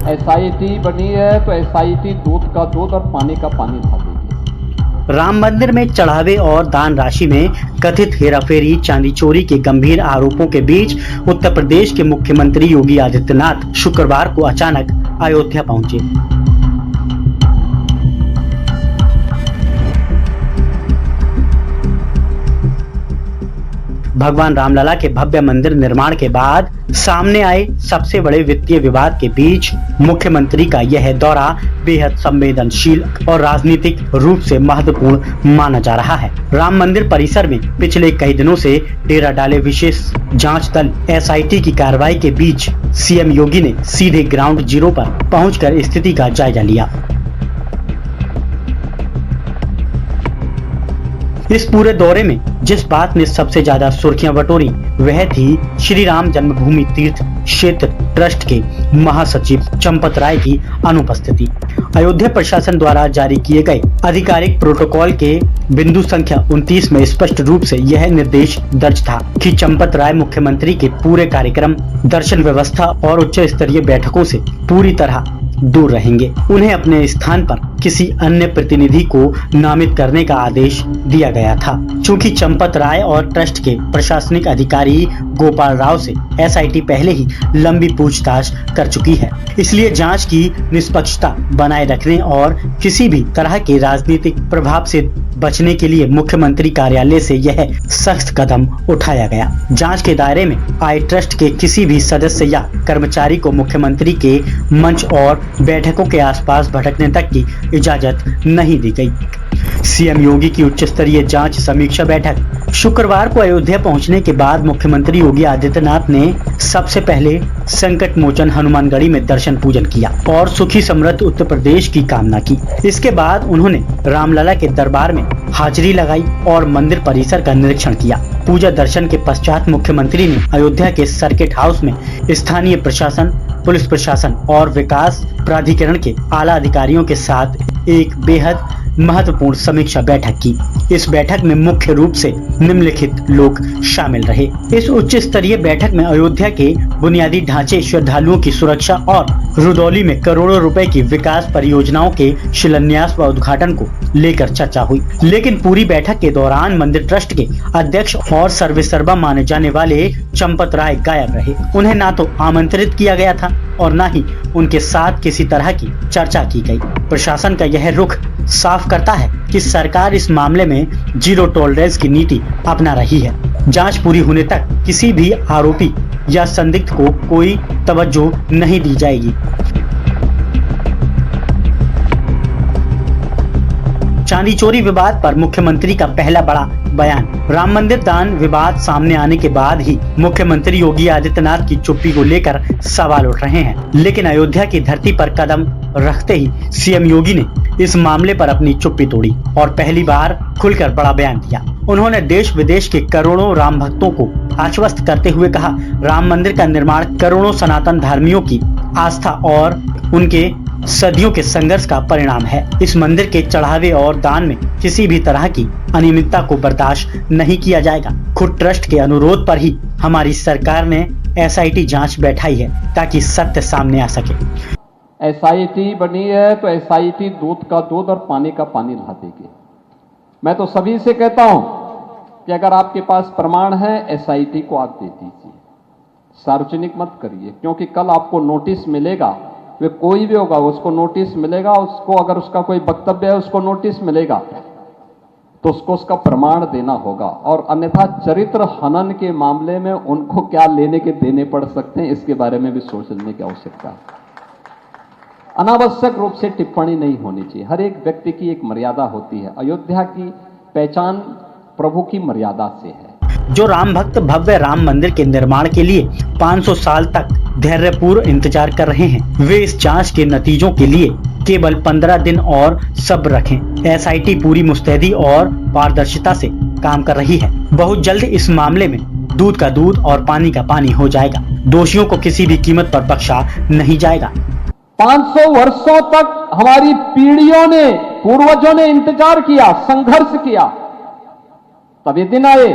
SIT बनी है तो एसआईटी दूध का दूध और पानी का पानी ला देगी। राम मंदिर में चढ़ावे और दान राशि में कथित हेराफेरी, चांदी चोरी के गंभीर आरोपों के बीच उत्तर प्रदेश के मुख्यमंत्री योगी आदित्यनाथ शुक्रवार को अचानक अयोध्या पहुंचे। भगवान रामलला के भव्य मंदिर निर्माण के बाद सामने आए सबसे बड़े वित्तीय विवाद के बीच मुख्यमंत्री का यह दौरा बेहद संवेदनशील और राजनीतिक रूप से महत्वपूर्ण माना जा रहा है। राम मंदिर परिसर में पिछले कई दिनों से डेरा डाले विशेष जांच दल एसआईटी की कार्रवाई के बीच सीएम योगी ने सीधे ग्राउंड जीरो पर पहुंचकर स्थिति का जायजा लिया। इस पूरे दौरे में जिस बात ने सबसे ज्यादा सुर्खियां बटोरी वह थी श्री राम जन्मभूमि तीर्थ क्षेत्र ट्रस्ट के महासचिव चंपत राय की अनुपस्थिति। अयोध्या प्रशासन द्वारा जारी किए गए आधिकारिक प्रोटोकॉल के बिंदु संख्या 29 में स्पष्ट रूप से यह निर्देश दर्ज था कि चंपत राय मुख्यमंत्री के पूरे कार्यक्रम, दर्शन व्यवस्था और उच्च स्तरीय बैठकों से पूरी तरह दूर रहेंगे। उन्हें अपने स्थान पर किसी अन्य प्रतिनिधि को नामित करने का आदेश दिया गया था। चूंकि चंपत राय और ट्रस्ट के प्रशासनिक अधिकारी गोपाल राव से एसआईटी पहले ही लंबी पूछताछ कर चुकी है, इसलिए जांच की निष्पक्षता बनाए रखने और किसी भी तरह के राजनीतिक प्रभाव से बचने के लिए मुख्यमंत्री कार्यालय से यह सख्त कदम उठाया गया। जांच के दायरे में आए ट्रस्ट के किसी भी सदस्य या कर्मचारी को मुख्यमंत्री के मंच और बैठकों के आसपास भटकने तक की इजाजत नहीं दी गई। सीएम योगी की उच्च स्तरीय जांच समीक्षा बैठक शुक्रवार को अयोध्या पहुंचने के बाद मुख्यमंत्री योगी आदित्यनाथ ने सबसे पहले संकट मोचन हनुमानगढ़ी में दर्शन पूजन किया और सुखी समृद्ध उत्तर प्रदेश की कामना की। इसके बाद उन्होंने रामलला के दरबार में हाजिरी लगाई और मंदिर परिसर का निरीक्षण किया। पूजा दर्शन के पश्चात मुख्यमंत्री ने अयोध्या के सर्किट हाउस में स्थानीय प्रशासन, पुलिस प्रशासन और विकास प्राधिकरण के आला अधिकारियों के साथ एक बेहद महत्वपूर्ण समीक्षा बैठक की। इस बैठक में मुख्य रूप से निम्नलिखित लोग शामिल रहे। इस उच्च स्तरीय बैठक में अयोध्या के बुनियादी ढांचे, श्रद्धालुओं की सुरक्षा और रुदौली में करोड़ों रुपए की विकास परियोजनाओं के शिलान्यास व उद्घाटन को लेकर चर्चा हुई। लेकिन पूरी बैठक के दौरान मंदिर ट्रस्ट के अध्यक्ष और सर्वेसर्वा माने जाने वाले चंपत राय गायब रहे। उन्हें ना तो आमंत्रित किया गया था और न ही उनके साथ किसी तरह की चर्चा की गई। प्रशासन का यह रुख साफ करता है कि सरकार इस मामले में जीरो टॉलरेंस की नीति अपना रही है। जांच पूरी होने तक किसी भी आरोपी या संदिग्ध को कोई तवज्जो नहीं दी जाएगी। चांदी चोरी विवाद पर मुख्यमंत्री का पहला बड़ा बयान। राम मंदिर दान विवाद सामने आने के बाद ही मुख्यमंत्री योगी आदित्यनाथ की चुप्पी को लेकर सवाल उठ रहे हैं। लेकिन अयोध्या की धरती पर कदम रखते ही सीएम योगी ने इस मामले पर अपनी चुप्पी तोड़ी और पहली बार खुलकर बड़ा बयान दिया। उन्होंने देश विदेश के करोड़ों राम भक्तों को आश्वस्त करते हुए कहा, राम मंदिर का निर्माण करोड़ों सनातन धर्मियों की आस्था और उनके सदियों के संघर्ष का परिणाम है। इस मंदिर के चढ़ावे और दान में किसी भी तरह की अनियमितता को बर्दाश्त नहीं किया जाएगा। खुद ट्रस्ट के अनुरोध पर ही हमारी सरकार ने एसआईटी जांच बैठाई है ताकि सत्य सामने आ सके। एसआईटी बनी है तो एसआईटी दूध का दूध और पानी का पानी ला देगी। मैं तो सभी से कहता हूं कि अगर आपके पास प्रमाण है एसआईटी को आप दे दीजिए, सार्वजनिक मत करिए, क्योंकि कल आपको नोटिस मिलेगा। वे कोई भी होगा उसको नोटिस मिलेगा, उसको अगर उसका कोई वक्तव्य है उसको नोटिस मिलेगा तो उसको उसका प्रमाण देना होगा। और अन्यथा चरित्र हनन के मामले में उनको क्या लेने के देने पड़ सकते हैं इसके बारे में भी सोचने की आवश्यकता है। अनावश्यक रूप से टिप्पणी नहीं होनी चाहिए। हर एक व्यक्ति की एक मर्यादा होती है। अयोध्या की पहचान प्रभु की मर्यादा से है। जो राम भक्त भव्य राम मंदिर के निर्माण के लिए 500 साल तक धैर्यपूर्वक इंतजार कर रहे हैं, वे इस जांच के नतीजों के लिए केवल 15 दिन और सब्र रखें। एसआईटी पूरी मुस्तैदी और पारदर्शिता से काम कर रही है। बहुत जल्द इस मामले में दूध का दूध और पानी का पानी हो जाएगा। दोषियों को किसी भी कीमत पर बख्शा नहीं जाएगा। 500 वर्षों तक हमारी पीढ़ियों ने, पूर्वजों ने इंतजार किया, संघर्ष किया, तब ये दिन आए।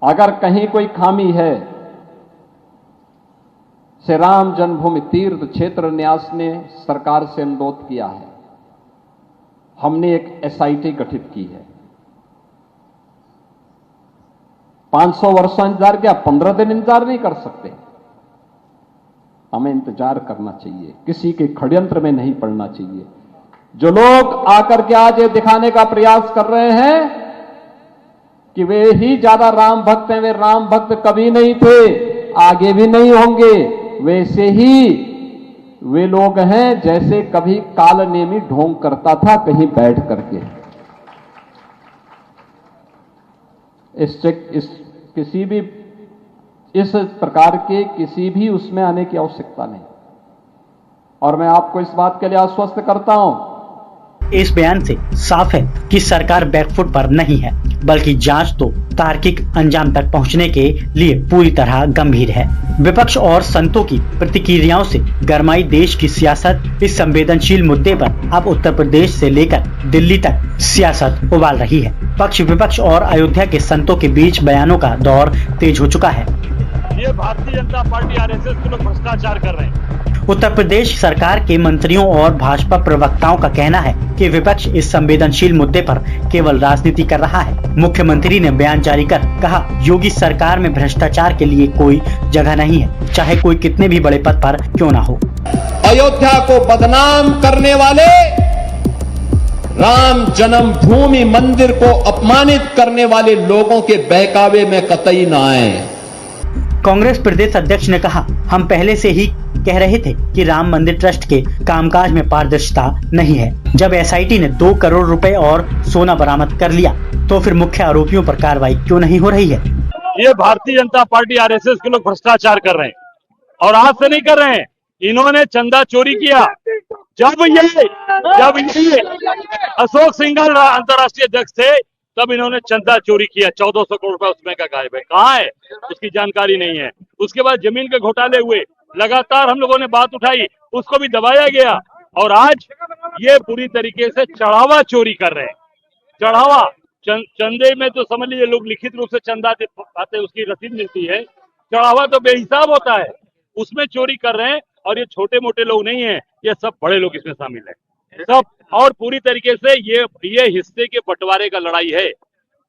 अगर कहीं कोई खामी है श्री राम जन्मभूमि तीर्थ क्षेत्र न्यास ने सरकार से अनुरोध किया है। हमने एक एसआईटी गठित की है। 500 वर्षों इंतजार किया, 15 दिन इंतजार नहीं कर सकते। हमें इंतजार करना चाहिए, किसी के षड्यंत्र में नहीं पड़ना चाहिए। जो लोग आकर के आज ये दिखाने का प्रयास कर रहे हैं कि वे ही ज्यादा राम भक्त हैं, वे राम भक्त कभी नहीं थे, आगे भी नहीं होंगे। वैसे ही वे लोग हैं जैसे कभी कालनेमी ढोंग करता था कहीं बैठ करके। इस प्रकार के किसी भी उसमें आने की आवश्यकता नहीं। और मैं आपको इस बात के लिए आश्वस्त करता हूं, इस बयान से साफ है कि सरकार बैकफुट पर नहीं है, बल्कि जांच तो तार्किक अंजाम तक पहुंचने के लिए पूरी तरह गंभीर है। विपक्ष और संतों की प्रतिक्रियाओं से गरमाई देश की सियासत इस संवेदनशील मुद्दे पर अब उत्तर प्रदेश से लेकर दिल्ली तक सियासत उबाल रही है। पक्ष विपक्ष और अयोध्या के संतों के बीच बयानों का दौर तेज हो चुका है। ये भारतीय जनता पार्टी आरएसएस के लोग भ्रष्टाचार कर रहे हैं। उत्तर प्रदेश सरकार के मंत्रियों और भाजपा प्रवक्ताओं का कहना है कि विपक्ष इस संवेदनशील मुद्दे पर केवल राजनीति कर रहा है। मुख्यमंत्री ने बयान जारी कर कहा, योगी सरकार में भ्रष्टाचार के लिए कोई जगह नहीं है, चाहे कोई कितने भी बड़े पद पर क्यों ना हो। अयोध्या को बदनाम करने वाले, राम जन्मभूमि मंदिर को अपमानित करने वाले लोगों के बहकावे में कतई न आए। कांग्रेस प्रदेश अध्यक्ष ने कहा, हम पहले से ही कह रहे थे कि राम मंदिर ट्रस्ट के कामकाज में पारदर्शिता नहीं है। जब एसआईटी ने 2 करोड़ रुपए और सोना बरामद कर लिया, तो फिर मुख्य आरोपियों पर कार्रवाई क्यों नहीं हो रही है? ये भारतीय जनता पार्टी आरएसएस के लोग भ्रष्टाचार कर रहे हैं और आज से नहीं कर रहे हैं। इन्होंने चंदा चोरी किया जब ये अशोक सिंघल अंतर्राष्ट्रीय अध्यक्ष थे, तब इन्होंने चंदा चोरी किया। 1400 करोड़ रुपए उसमें का गायब है, कहाँ है उसकी जानकारी नहीं है। उसके बाद जमीन के घोटाले हुए, लगातार हम लोगों ने बात उठाई, उसको भी दबाया गया। और आज ये पूरी तरीके से चढ़ावा चोरी कर रहे हैं। चढ़ावा चंदे में तो समझ लीजिए लोग लिखित रूप से चंदा आते, उसकी रसीद मिलती है। चढ़ावा तो बेहिसाब होता है, उसमें चोरी कर रहे हैं। और ये छोटे मोटे लोग नहीं है, ये सब बड़े लोग इसमें शामिल है सब। और पूरी तरीके से ये हिस्से के बंटवारे का लड़ाई है।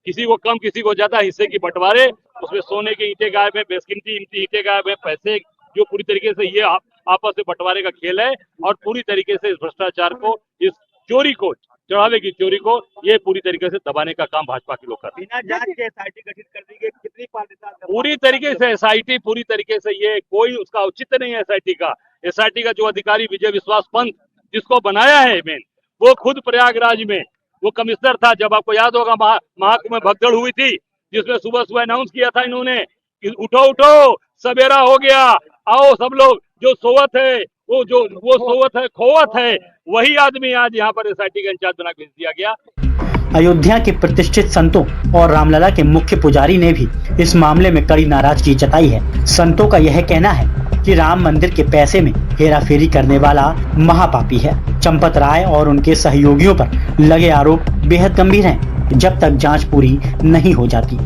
किसी को कम किसी को ज्यादा हिस्से की बंटवारे, उसमें सोने के ईंटें गायब है, बेशकीमती ईंटें गायब है, पैसे जो पूरी तरीके से ये आपस में बंटवारे का खेल है। और पूरी तरीके से इस भ्रष्टाचार को, इस चोरी को, चढ़ावे की चोरी को ये पूरी तरीके से दबाने का काम भाजपा के लोग कर रहे हैं। बिना जांच के एसआईटी गठित कर दी गई, कितनी पारदर्शिता? पूरी तरीके से एसआईटी, पूरी तरीके से ये कोई उसका औचित्य नहीं है एसआईटी का। एसआईटी का जो अधिकारी विजय विश्वास पंत जिसको बनाया है मेन, वो खुद प्रयागराज में वो कमिश्नर था। जब आपको याद होगा महाकुंभ में भगदड़ हुई थी, जिसमें सुबह सुबह अनाउंस किया था इन्होंने कि उठो उठो सवेरा हो गया, आओ सब लोग, जो सोवत है वो सोवत है, खोवत है, वही आदमी आज यहाँ पर एसआईटी का इंचार्ज बना भेज दिया गया। अयोध्या के प्रतिष्ठित संतों और रामलला के मुख्य पुजारी ने भी इस मामले में कड़ी नाराजगी जताई है। संतों का यह कहना है कि राम मंदिर के पैसे में हेराफेरी करने वाला महापापी है। चंपत राय और उनके सहयोगियों पर लगे आरोप बेहद गंभीर हैं, जब तक जांच पूरी नहीं हो जाती।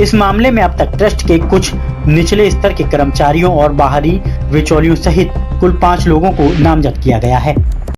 इस मामले में अब तक ट्रस्ट के कुछ निचले स्तर के कर्मचारियों और बाहरी बिचौलियों सहित कुल 5 लोगों को नामजद किया गया है।